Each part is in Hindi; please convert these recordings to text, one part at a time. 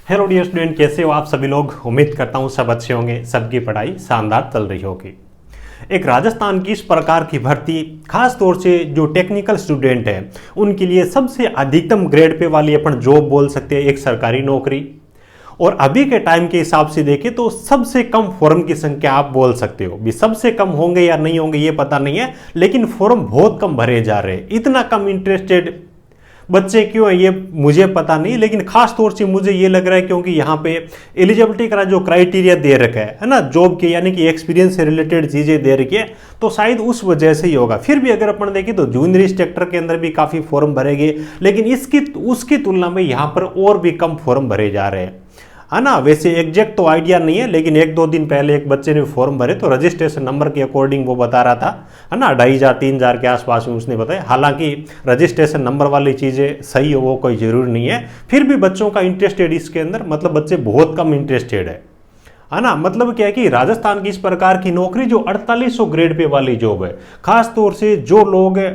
हेलो डियर स्टूडेंट, कैसे हो आप सभी लोग। उम्मीद करता हूँ सब अच्छे होंगे, सबकी पढ़ाई शानदार चल रही होगी। एक राजस्थान की इस प्रकार की भर्ती खास तौर से जो टेक्निकल स्टूडेंट है उनके लिए सबसे अधिकतम ग्रेड पे वाली अपन जॉब बोल सकते हैं, एक सरकारी नौकरी। और अभी के टाइम के हिसाब से देखें तो सबसे कम फॉर्म की संख्या आप बोल सकते हो। भी सबसे कम होंगे या नहीं होंगे ये पता नहीं है, लेकिन फॉर्म बहुत कम भरे जा रहे हैं। इतना कम इंटरेस्टेड बच्चे क्यों है ये मुझे पता नहीं, लेकिन खास तौर से मुझे ये लग रहा है क्योंकि यहाँ पे एलिजिबिलिटी का जो क्राइटेरिया दे रखा है ना, जॉब के यानी कि एक्सपीरियंस से रिलेटेड चीज़ें दे रखी है, तो शायद उस वजह से ही होगा। फिर भी अगर अपन देखें तो जूनियर इंस्ट्रक्टर के अंदर भी काफ़ी फॉर्म भरेंगे, लेकिन इसकी उसकी तुलना में यहाँ पर और भी कम फॉर्म भरे जा रहे हैं, है ना। वैसे एग्जैक्ट तो आइडिया नहीं है, लेकिन एक दो दिन पहले एक बच्चे ने फॉर्म भरे तो रजिस्ट्रेशन नंबर के अकॉर्डिंग वो बता रहा था, है ना, 2500-3000 के आसपास में उसने बताया। हालांकि रजिस्ट्रेशन नंबर वाली चीज़ें सही हो वो कोई ज़रूरी नहीं है, फिर भी बच्चों का इंटरेस्टेड इसके अंदर, मतलब बच्चे बहुत कम इंटरेस्टेड है ना। मतलब क्या है कि राजस्थान की इस प्रकार की नौकरी जो 4800 ग्रेड पे वाली जॉब है, खास तौर से जो लोग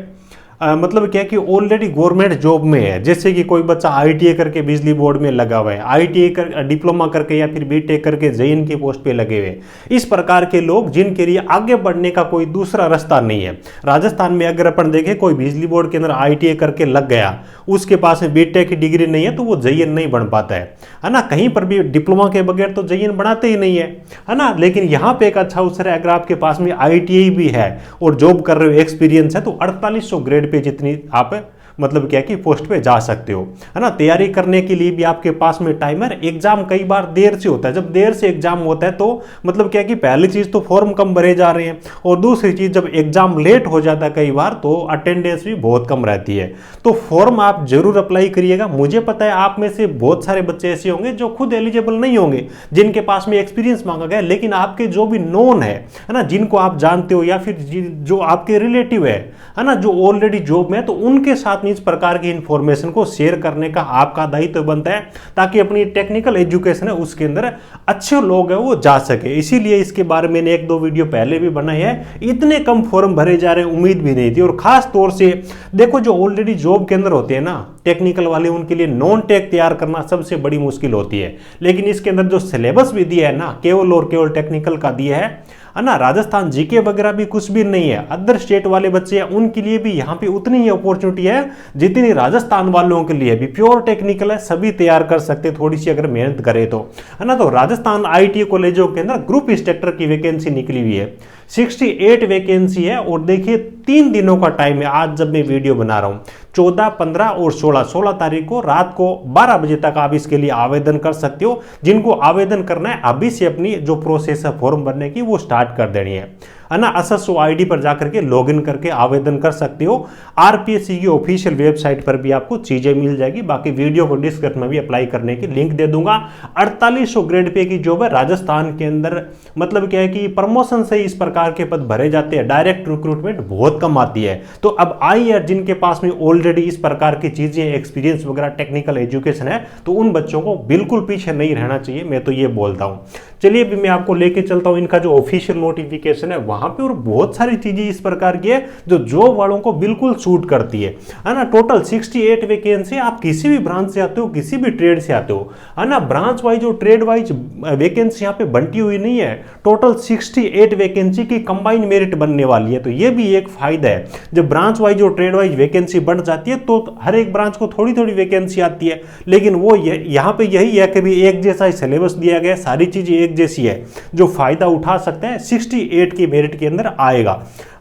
मतलब क्या है कि ऑलरेडी गवर्नमेंट जॉब में है, जैसे कि कोई बच्चा आईटीआई करके बिजली बोर्ड में लगा हुआ है, आईटीआई कर डिप्लोमा करके या फिर बीटेक करके जेईएन की पोस्ट पे लगे हुए, इस प्रकार के लोग जिनके लिए आगे बढ़ने का कोई दूसरा रास्ता नहीं है। राजस्थान में अगर अपन देखें कोई बिजली बोर्ड के अंदर आईटीआई करके लग गया, उसके पास में बीटेक की डिग्री नहीं है तो वो जेईएन नहीं बन पाता है ना। कहीं पर भी डिप्लोमा के बगैर तो जेईएन बनाते ही नहीं है ना। लेकिन यहाँ पे एक अच्छा अवसर है, अगर आपके पास में आईटीआई भी है और जॉब कर रहे हो, एक्सपीरियंस है, तो 4800 ग्रेड पे जितनी आप मतलब क्या कि पोस्ट पे जा सकते हो, है ना। तैयारी करने के लिए भी आपके पास में टाइम है। एग्जाम कई बार देर से होता है, जब देर से एग्जाम होता है तो मतलब क्या कि पहली चीज तो फॉर्म कम भरे जा रहे हैं, और दूसरी चीज जब एग्जाम लेट हो जाता है कई बार तो अटेंडेंस भी बहुत कम रहती है। तो फॉर्म आप जरूर अप्लाई करिएगा। मुझे पता है आप में से बहुत सारे बच्चे ऐसे होंगे जो खुद एलिजिबल नहीं होंगे, जिनके पास में एक्सपीरियंस मांगा गया, लेकिन आपके जो भी नोन है ना, जिनको आप जानते हो या फिर जो आपके रिलेटिव है ना, जो ऑलरेडी जॉब में है, तो उनके साथ इस प्रकार की इंफॉर्मेशन को शेयर करने का आपका दायित्व बनता है, ताकि अपनी टेक्निकल एजुकेशन है उसके अंदर अच्छे लोग हैं वो जा सके। इसीलिए इसके बारे में मैंने एक दो वीडियो पहले भी बनाई है। इतने कम फॉर्म भरे जा रहे हैं, उम्मीद भी नहीं थी। और खास तौर से देखो, जो ऑलरेडी जॉब के अंदर होते हैं ना टेक्निकल वाले, उनके लिए नॉन टेक तैयार करना सबसे बड़ी मुश्किल होती है। लेकिन इसके अंदर जो सिलेबस भी दिया है ना, केवल और केवल टेक्निकल का दिया है ना। राजस्थान जीके वगैरह भी कुछ भी नहीं है। अदर स्टेट वाले बच्चे हैं उनके लिए भी यहाँ पे उतनी ही अपॉर्चुनिटी है जितनी राजस्थान वालों के लिए भी। प्योर टेक्निकल है, सभी तैयार कर सकते थोड़ी सी अगर मेहनत करे तो, है ना। तो राजस्थान आईटीआई कॉलेजों के अंदर ग्रुप इंस्ट्रक्टर की वैकेंसी निकली हुई है, 68 वैकेंसी है। और देखिए 3 दिनों का टाइम है। आज जब मैं वीडियो बना रहा हूं 14, 15 और 16 तारीख को रात को 12 बजे तक आप इसके लिए आवेदन कर सकते हो। जिनको आवेदन करना है अभी से अपनी जो प्रोसेस है फॉर्म भरने की वो स्टार्ट कर देनी है ना। एसएसओ आईडी पर जाकर के लॉगिन करके आवेदन कर सकते हो। आरपीएससी की ऑफिशियल वेबसाइट पर भी आपको चीजें मिल जाएगी। बाकी वीडियो को डिस्क्रिप्शन में भी अप्लाई करने की लिंक दे दूंगा। 4800 ग्रेड पे की जॉब है राजस्थान के अंदर। मतलब क्या है कि प्रमोशन से इस प्रकार के पद भरे जाते हैं, डायरेक्ट रिक्रूटमेंट बहुत कम आती है। तो अब आई है जिनके पास में ऑलरेडी इस प्रकार की चीजें, एक्सपीरियंस वगैरह, टेक्निकल एजुकेशन है, तो उन बच्चों को बिल्कुल पीछे नहीं रहना चाहिए, मैं तो ये बोलता हूं। चलिए अभी मैं आपको लेके चलता हूं इनका जो ऑफिशियल नोटिफिकेशन है वहां पे, और बहुत सारी चीजें इस प्रकार की है जो जॉब वालों को बिल्कुल सूट करती है ना। टोटल 68 वैकेंसी, आप किसी भी ब्रांच से आते हो, किसी भी ट्रेड से आते हो, है ना। ब्रांच वाइज और ट्रेड वाइज वैकेंसी यहाँ पे बंटी हुई नहीं है। टोटल 68 वैकेंसी की कंबाइंड मेरिट बनने वाली है। तो ये भी एक फायदा है, जब ब्रांच वाइज और ट्रेड वाइज वैकेंसी बन जाती है तो हर एक ब्रांच को थोड़ी थोड़ी वैकेंसी आती है। लेकिन वो यहाँ पे यही है कि भी एक जैसा सिलेबस दिया गया, सारी चीजें एक जैसी है, जो फायदा उठा सकते हैं 68 की मेरिट के अंदर आएगा,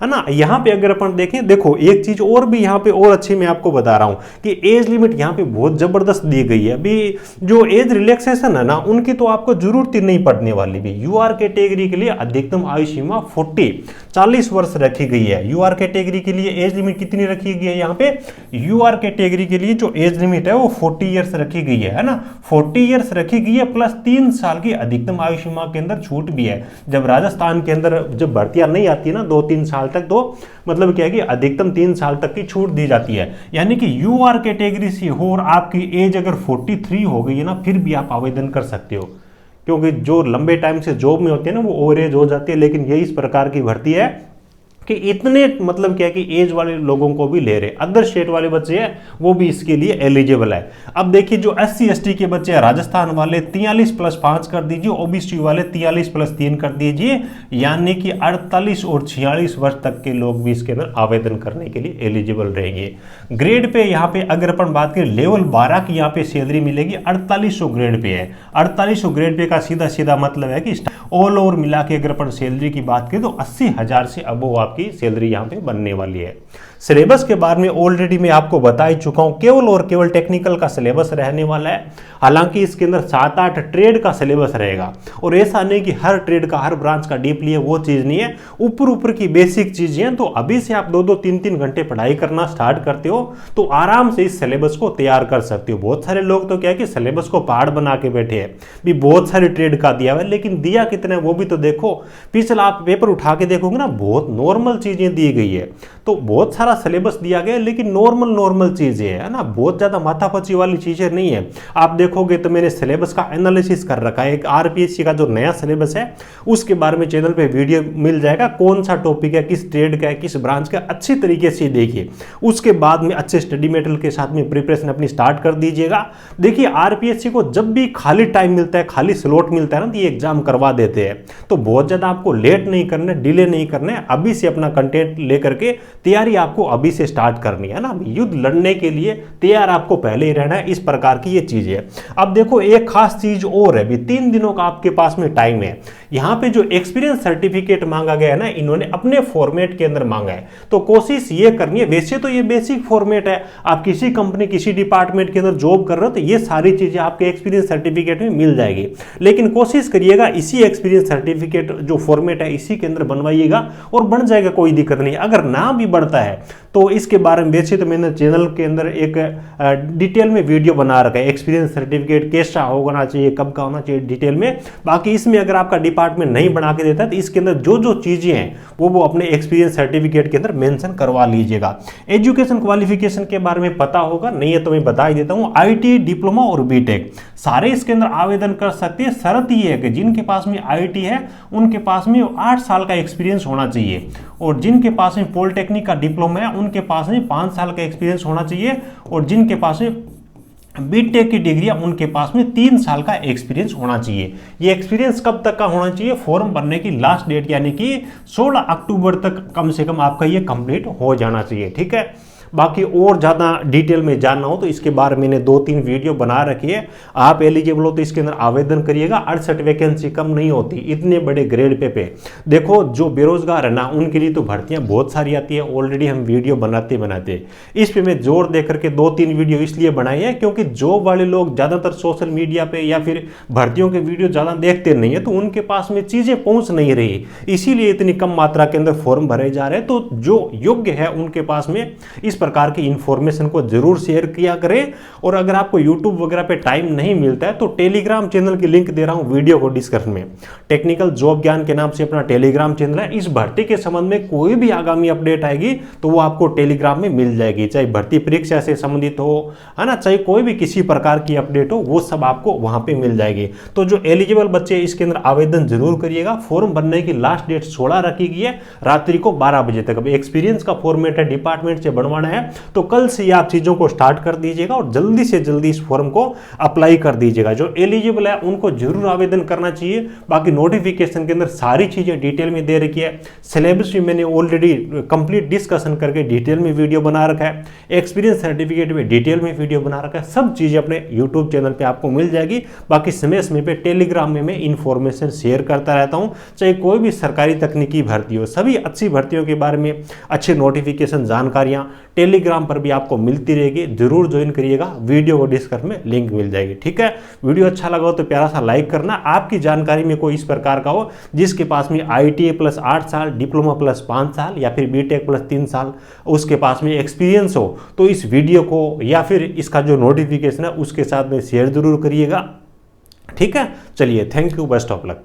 है ना। यहां पे अगर अपन देखें, देखो एक चीज और भी यहां पे और अच्छी मैं आपको बता रहा हूं कि एज लिमिट यहां पे बहुत जबरदस्त दी गई है। अभी जो एज रिलैक्सेशन है ना, उनकी तो आपको जरूरत ही नहीं पड़ने वाली भी। यूआर कैटेगरी के लिए अधिकतम आयु सीमा 40 वर्ष रखी गई है। यूआर कैटेगरी के लिए एज लिमिट कितनी रखी गई है यहाँ पे? यूआर कैटेगरी के लिए जो एज लिमिट है वो 40 ईयर्स रखी गई है ना। 40 ईयर्स रखी गई है, प्लस 3 साल की अधिकतम आयु सीमा के अंदर छूट भी है। जब राजस्थान के अंदर जब भर्तियां नहीं आती ना 2-3 साल तक, तो मतलब क्या है कि अधिकतम 3 साल तक की छूट दी जाती है। यानी कि यूआर कैटेगरी से हो और आपकी एज अगर 43 हो गई है ना, फिर भी आप आवेदन कर सकते हो, क्योंकि जो लंबे टाइम से जॉब में होते हैं ना वो ओवर एज हो जाती है। लेकिन ये इस प्रकार की भर्ती है कि इतने मतलब क्या कि एज वाले लोगों को भी ले रहे, अदर स्टेट वाले बच्चे हैं वो भी इसके लिए एलिजिबल है। अब देखिए जो SC ST के बच्चे हैं, राजस्थान वाले 43+5 कर दीजिए, OBC वाले 43+3 कर दीजिए, यानी कि 48 और 46 वर्ष तक के लोग भी इसके अंदर आवेदन करने के लिए एलिजिबल रहेंगे। ग्रेड पे यहाँ पे अगर अपन बात करें लेवल 12 की यहाँ पे सैलरी मिलेगी 4800 ग्रेड पे है। 4800 ग्रेड पे का सीधा सीधा मतलब है कि ऑल ओवर मिला के अगर अपन सैलरी की बात करें तो 80,000 से अबव आपकी सैलरी यहाँ पे बनने वाली है। सिलेबस के बारे में ऑलरेडी मैं आपको बता ही चुका हूं, केवल और केवल टेक्निकल का सिलेबस रहने वाला है। हालांकि इसके अंदर 7-8 ट्रेड का सिलेबस रहेगा, और ऐसा नहीं कि हर ट्रेड का हर ब्रांच का डीपली है, वो चीज नहीं है, ऊपर ऊपर की बेसिक चीजें हैं। तो अभी से आप 2-2 3-3 घंटे पढ़ाई करना स्टार्ट करते हो तो आराम से इस सिलेबस को तैयार कर सकते हो। बहुत सारे लोग तो क्या है कि सिलेबस को पहाड़ बना के बैठे हैं, भी बहुत सारे ट्रेड का दिया हुआ है, लेकिन दिया कितना है वो भी तो देखो। पिछला आप पेपर उठा के देखोगे ना, बहुत नॉर्मल चीजें दी गई है। तो बहुत सारा सिलेबस दिया गया लेकिन नॉर्मल चीजें है ना, बहुत ज्यादा माथापच्ची वाली चीजें नहीं है। आप देखोगे तो मैंने सिलेबस का एनालिसिस कर रखा है, एक RPSC का जो नया सिलेबस है उसके बारे में चैनल पे वीडियो मिल जाएगा, कौन सा टॉपिक है, किस ट्रेड का है, किस ब्रांच का, अच्छी तरीके से देखिए। उसके बाद में अच्छे स्टडी मटेरियल के साथ में प्रिपरेशन अपनी स्टार्ट कर दीजिएगा। देखिए RPSC को जब भी खाली टाइम मिलता है, खाली स्लॉट मिलता है ना, तो ये एग्जाम करवा देते हैं। तो बहुत ज्यादा आपको लेट नहीं करना, डिले नहीं करना है, अभी से अपना कंटेंट लेकर के तैयारी आपको अभी से स्टार्ट करनी है ना। युद्ध लड़ने के लिए तैयार आपको पहले ही रहना है, इस प्रकार की ये चीज है। अब देखो एक खास चीज और है, भी 3 दिनों का आपके पास में टाइम है। यहां पे जो एक्सपीरियंस सर्टिफिकेट मांगा गया है ना, इन्होंने अपने फॉर्मेट के अंदर मांगा है। तो कोशिश ये करनी है, वैसे तो ये बेसिक फॉर्मेट है, आप किसी कंपनी किसी डिपार्टमेंट के अंदर जॉब कर रहे हो तो ये सारी चीजें आपके एक्सपीरियंस सर्टिफिकेट में मिल जाएगी, लेकिन कोशिश करिएगा इसी एक्सपीरियंस सर्टिफिकेट जो फॉर्मेट है इसी के अंदर बनवाइएगा, और बन जाएगा, कोई दिक्कत नहीं। अगर ना भी बढ़ता है तो इसके बारे में वैसे तो मैंने चैनल के अंदर एक डिटेल में वीडियो बना रखा है, एक्सपीरियंस सर्टिफिकेट कैसा होना चाहिए, कब का होना चाहिए, डिटेल में। बाकी इसमें अगर आपका डिपार्टमेंट नहीं बना के देता है तो इसके अंदर जो जो चीजें हैं वो अपने एक्सपीरियंस सर्टिफिकेट के अंदर मेंशन करवा लीजिएगा। एजुकेशन क्वालिफिकेशन के बारे में पता होगा, नहीं है तो मैं बता ही देता हूं, IIT, डिप्लोमा और BTech सारे इसके अंदर आवेदन कर सकते हैं। शर्त यह है कि जिनके पास में IIT है उनके पास में 8 साल का एक्सपीरियंस होना चाहिए, और जिनके पास में पॉलिटेक्निक का डिप्लोमा है उनके पास में 5 साल का एक्सपीरियंस होना चाहिए, और जिनके पास में BTech की डिग्री है उनके पास में 3 साल का एक्सपीरियंस होना चाहिए। ये एक्सपीरियंस कब तक का होना चाहिए? फॉर्म भरने की लास्ट डेट यानी कि 16 अक्टूबर तक कम से कम आपका ये कंप्लीट हो जाना चाहिए। ठीक है, बाकी और ज़्यादा डिटेल में जानना हो तो इसके बारे में मैंने 2-3 वीडियो बना रखी है। आप एलिजिबल हो तो इसके अंदर आवेदन करिएगा। 68 वैकेंसी कम नहीं होती इतने बड़े ग्रेड पे देखो जो बेरोजगार है ना उनके लिए तो भर्तियां बहुत सारी आती है, ऑलरेडी हम वीडियो बनाते इस पे मैं जोर दे करके 2-3 वीडियो इसलिए बनाई है क्योंकि जॉब वाले लोग ज़्यादातर सोशल मीडिया पे या फिर भर्तियों के वीडियो ज़्यादा देखते नहीं है, तो उनके पास में चीज़ें पहुँच नहीं रही, इसीलिए इतनी कम मात्रा के अंदर फॉर्म भरे जा रहे हैं। तो जो योग्य है उनके पास में इस प्रकार की इंफॉर्मेशन को जरूर शेयर किया करें। और अगर आपको यूट्यूब वगैरह पे टाइम नहीं मिलता है तो टेलीग्राम चैनल की लिंक दे रहा हूं वीडियो को डिस्क्रिप्शन में, टेक्निकल जॉब ज्ञान के नाम से अपना टेलीग्राम चैनल है। इस भर्ती के संबंध में कोई भी आगामी अपडेट आएगी तो वो आपको टेलीग्राम में मिल जाएगी, चाहे भर्ती परीक्षा से संबंधित हो, है ना, चाहे कोई भी किसी प्रकार की अपडेट हो, वो सब आपको वहां पे मिल जाएगी। तो जो एलिजिबल बच्चे इसके अंदर आवेदन जरूर करिएगा। फॉर्म भरने की लास्ट डेट 16 रखी गई है, रात्रि को 12 बजे तक। अब एक्सपीरियंस का फॉर्मेट है, डिपार्टमेंट से बनवाना है, तो कल से आप चीजों को स्टार्ट कर दीजिएगा और जल्दी से जल्दी इस फॉर्म को अप्लाई कर दीजिएगा। जो एलिजिबल है उनको जरूर आवेदन करना चाहिए। बाकी नोटिफिकेशन के अंदर सारी चीजें डिटेल में दे रखी है, सिलेबस भी मैंने ऑलरेडी कंप्लीट डिस्कशन करके डिटेल में वीडियो बना रखा है, एक्सपीरियंस सर्टिफिकेट में डिटेल में वीडियो बना रखा है, सब चीजें अपने यूट्यूब चैनल पे आपको मिल जाएगी। बाकी समय समय पे टेलीग्राम में मैं इंफॉर्मेशन शेयर करता रहता हूं, चाहे कोई भी सरकारी तकनीकी भर्ती हो, सभी अच्छी भर्तियों के बारे में अच्छे नोटिफिकेशन जानकारियां टेलीग्राम पर भी आपको मिलती रहेगी। जरूर ज्वाइन करिएगा, वीडियो को डिस्क्रिप्शन में लिंक मिल जाएगी। ठीक है, वीडियो अच्छा लगा हो तो प्यारा सा लाइक करना। आपकी जानकारी में कोई इस प्रकार का हो जिसके पास में IIT प्लस 8 साल, डिप्लोमा प्लस 5 साल या फिर BTech प्लस 3 साल उसके पास में एक्सपीरियंस हो, तो इस वीडियो को या फिर इसका जो नोटिफिकेशन है उसके साथ में शेयर जरूर करिएगा। ठीक है, चलिए, thank you, best of luck.